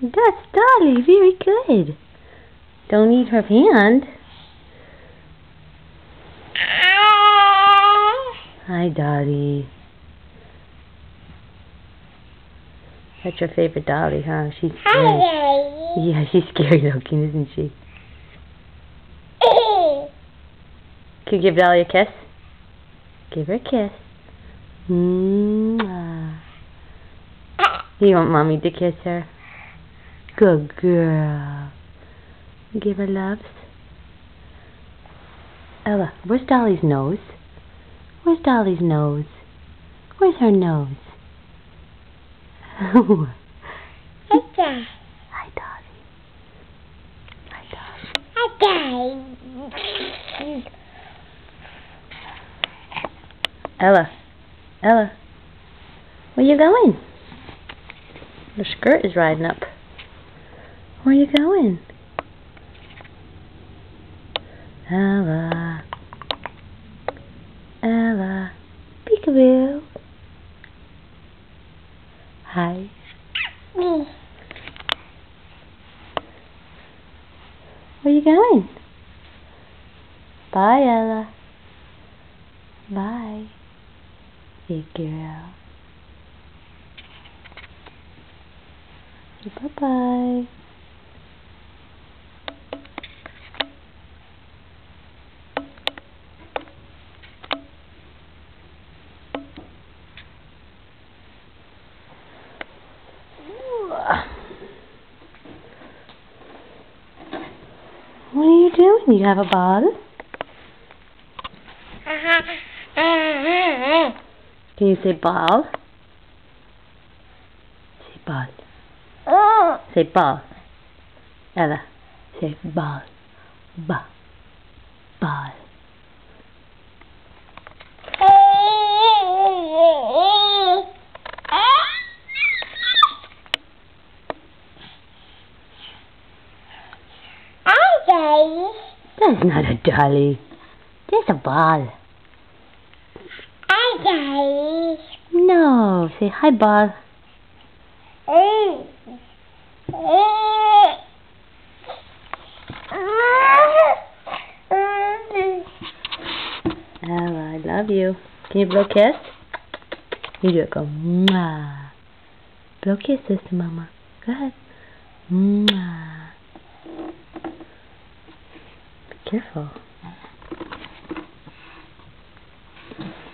That's Dolly. Very good. Don't eat her hand. Hi, Dolly. That's your favorite Dolly, huh? She's scary. Yeah, she's scary looking, isn't she? Can you give Dolly a kiss? Give her a kiss. Mwah. You want Mommy to kiss her? Good girl. Give her loves. Ella, where's Dolly's nose? Where's Dolly's nose? Where's her nose? Hi, Dolly. Hi, Dolly. Hi, Dolly. Ella, where you going? Your skirt is riding up. Where you going? Ella, peekaboo. Hi. Where you going? Bye, Ella. Bye. Good girl. Bye-bye. What are you doing? You have a ball? Can you say ball? Say ball. Say ball. Ella, say ball. Ball. Ball. That's not a dolly. That's a ball. Hi, Dolly. No, say hi, ball. Ella, I love you. Can you blow a kiss? You do it. Go, mwah. Blow a kiss to Mama. Go ahead. Mwah. Be careful.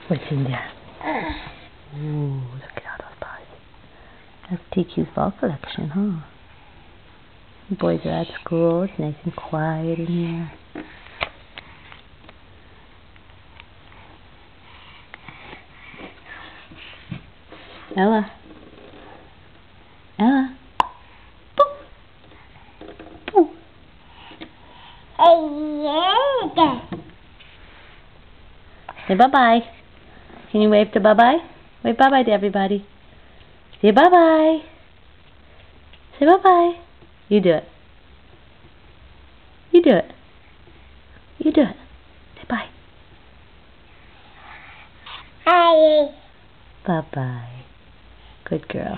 What's in there? Ooh, look at all those balls. That's TQ's ball collection, huh? The boys are at school. It's nice and quiet in here. Ella. Ella. Boo. Boo. Say bye-bye. Can you wave to bye-bye? Wave bye-bye to everybody. Say bye-bye. Say bye-bye. You do it. You do it. You do it. Say bye. Bye. Bye-bye. Good girl.